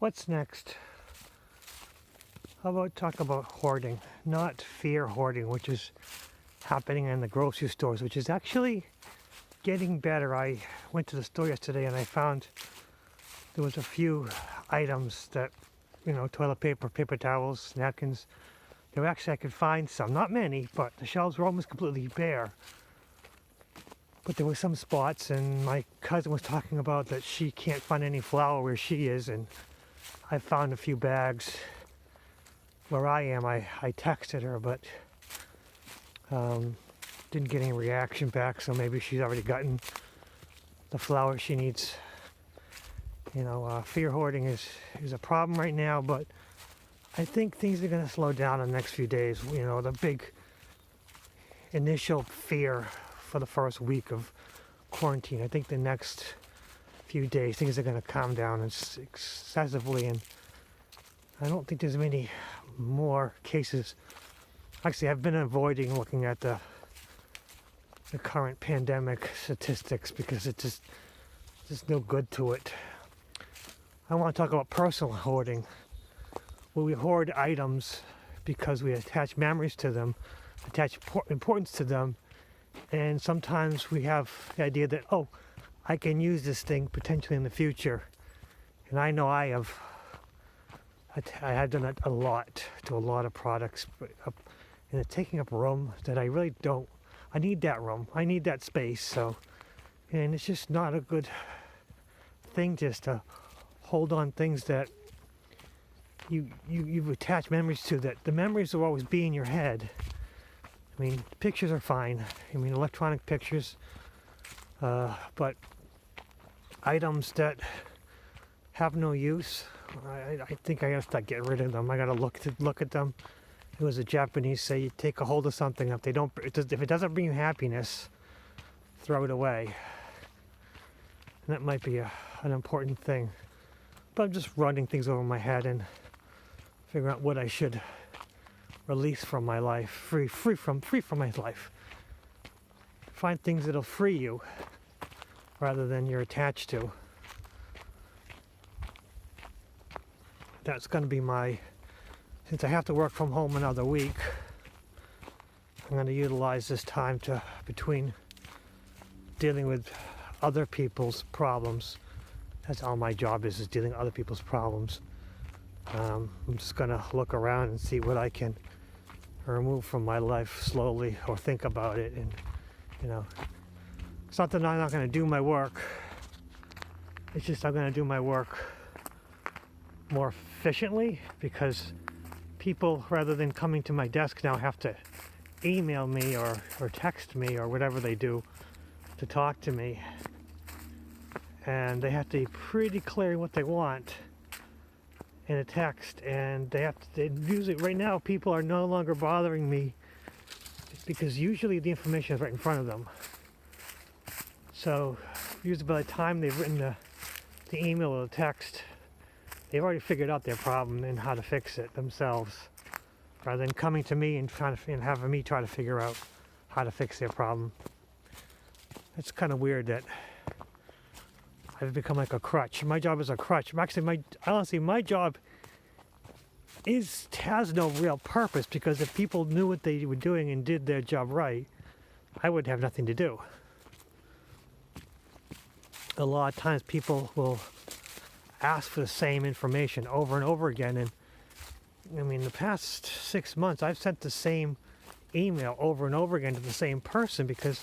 What's next? How about talk about hoarding? Not fear hoarding, which is happening in the grocery stores, which is actually getting better. I went to the store yesterday and I found there was a few items that, toilet paper, paper towels, napkins. There actually, I could find some, not many, but the shelves were almost completely bare. But there were some spots, and my cousin was talking about that she can't find any flour where she is, and I found a few bags where I am. I texted her, but didn't get any reaction back, so maybe she's already gotten the flour she needs. Fear hoarding is a problem right now, but I think things are going to slow down in the next few days. The big initial fear for the first week of quarantine. I think the next few days things are going to calm down excessively, and I don't think there's many more cases. Actually, I've been avoiding looking at the current pandemic statistics because it's just no good to it. I want to talk about personal hoarding, where we hoard items because we attach memories to them, attach importance to them, and sometimes we have the idea that, I can use this thing potentially in the future. And I know I have done it a lot to a lot of products, and it's taking up room that I really don't. I need that room. I need that space. And it's just not a good thing just to hold on things that you've attached memories to, that the memories will always be in your head. I mean, pictures are fine. Electronic pictures, but items that have no use, I think I gotta start getting rid of them. I gotta look at them. It was a Japanese say, you take a hold of something, if it doesn't bring you happiness, throw it away. And that might be an important thing. But I'm just running things over my head and figuring out what I should release from my life, free from my life. Find things that'll free you rather than you're attached to. That's going to be since I have to work from home another week, I'm going to utilize this time between dealing with other people's problems. That's all my job is dealing with other people's problems. I'm just going to look around and see what I can remove from my life slowly, or think about it. And, it's not that I'm not going to do my work. It's just I'm going to do my work more efficiently, because people, rather than coming to my desk now, have to email me or text me or whatever they do to talk to me. And they have to be pretty clear what they want in a text, and they usually, right now, people are no longer bothering me because usually the information is right in front of them. So usually by the time they've written the email or the text, they've already figured out their problem and how to fix it themselves, rather than coming to me and having me try to figure out how to fix their problem. It's kind of weird that I've become like a crutch. My job is a crutch. Honestly, my job has no real purpose, because if people knew what they were doing and did their job right, I would have nothing to do. A lot of times people will ask for the same information over and over again, and the past 6 months I've sent the same email over and over again to the same person because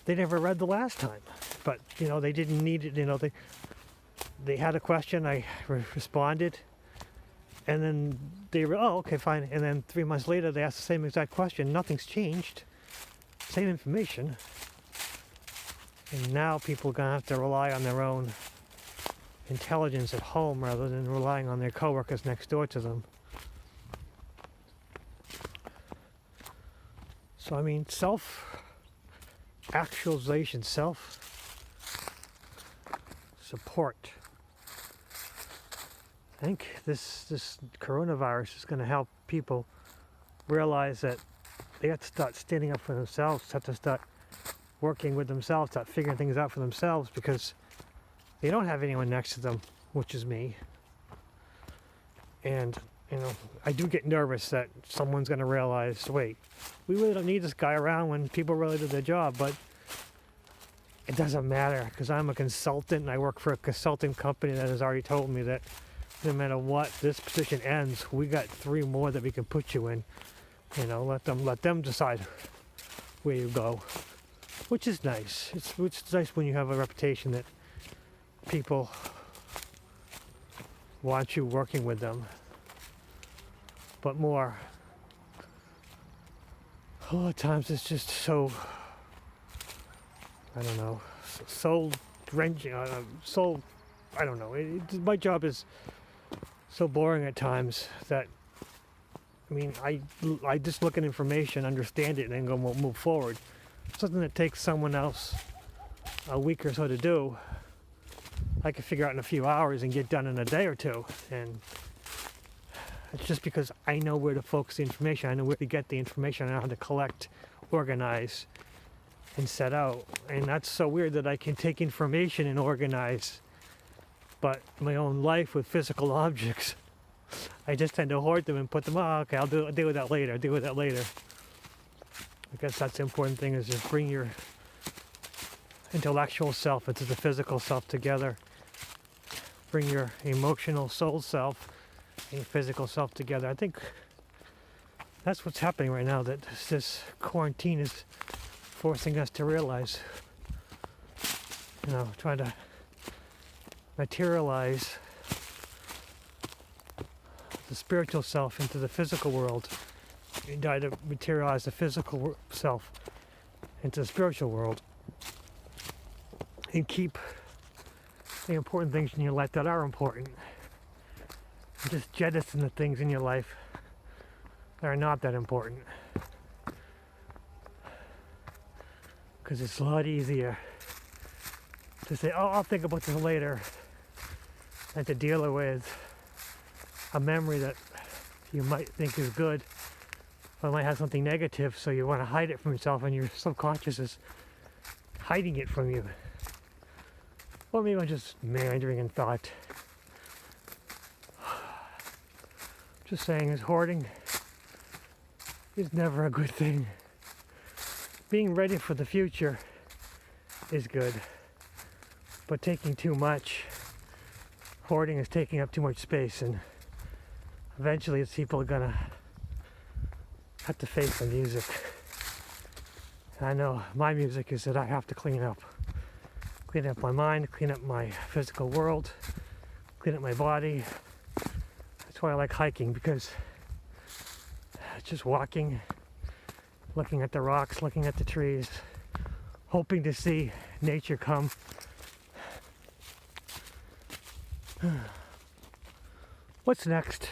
they never read the last time. But they didn't need it. They had a question, I responded, and then they were, okay, fine. And then 3 months later they asked the same exact question. Nothing's changed, same information. And now people are gonna have to rely on their own intelligence at home rather than relying on their coworkers next door to them. So self-actualization, self-support. I think this coronavirus is going to help people realize that they have to start standing up for themselves, have to start working with themselves, start figuring things out for themselves, because they don't have anyone next to them, which is me. And, I do get nervous that someone's going to realize, wait, we really don't need this guy around when people really do their job. But it doesn't matter because I'm a consultant and I work for a consulting company that has already told me that no matter what this position ends, we got 3 more that we can put you in. Let them decide where you go, which is nice. It's nice when you have a reputation that people want you working with them. But a lot of times it's just so, I don't know, so wrenching, I don't know. My job is so boring at times that, I just look at information, understand it, and then go move forward. Something that takes someone else a week or so to do, I can figure out in a few hours and get done in a day or two. And it's just because I know where to focus the information. I know where to get the information. I know how to collect, organize, and set out. And that's so weird that I can take information and organize, but my own life with physical objects, I just tend to hoard them and put them, okay, I'll deal with that later, I guess that's the important thing, is just bring your intellectual self into the physical self together. Bring your emotional soul self and your physical self together. I think that's what's happening right now, that this quarantine is forcing us to realize, trying to materialize the spiritual self into the physical world. You try to materialize the physical self into the spiritual world. And keep the important things in your life that are important. And just jettison the things in your life that are not that important. Because it's a lot easier to say, I'll think about this later, than to deal with a memory that you might think is good, but might have something negative, so you want to hide it from yourself, and your subconscious is hiding it from you. Or maybe I'm just meandering in thought. Just saying, is hoarding is never a good thing. Being ready for the future is good, but taking too much, hoarding is taking up too much space, and eventually people are gonna have to face the music. And I know my music is that I have to clean up my mind, clean up my physical world, clean up my body. That's why I like hiking, because just walking, looking at the rocks, looking at the trees, hoping to see nature come. What's next?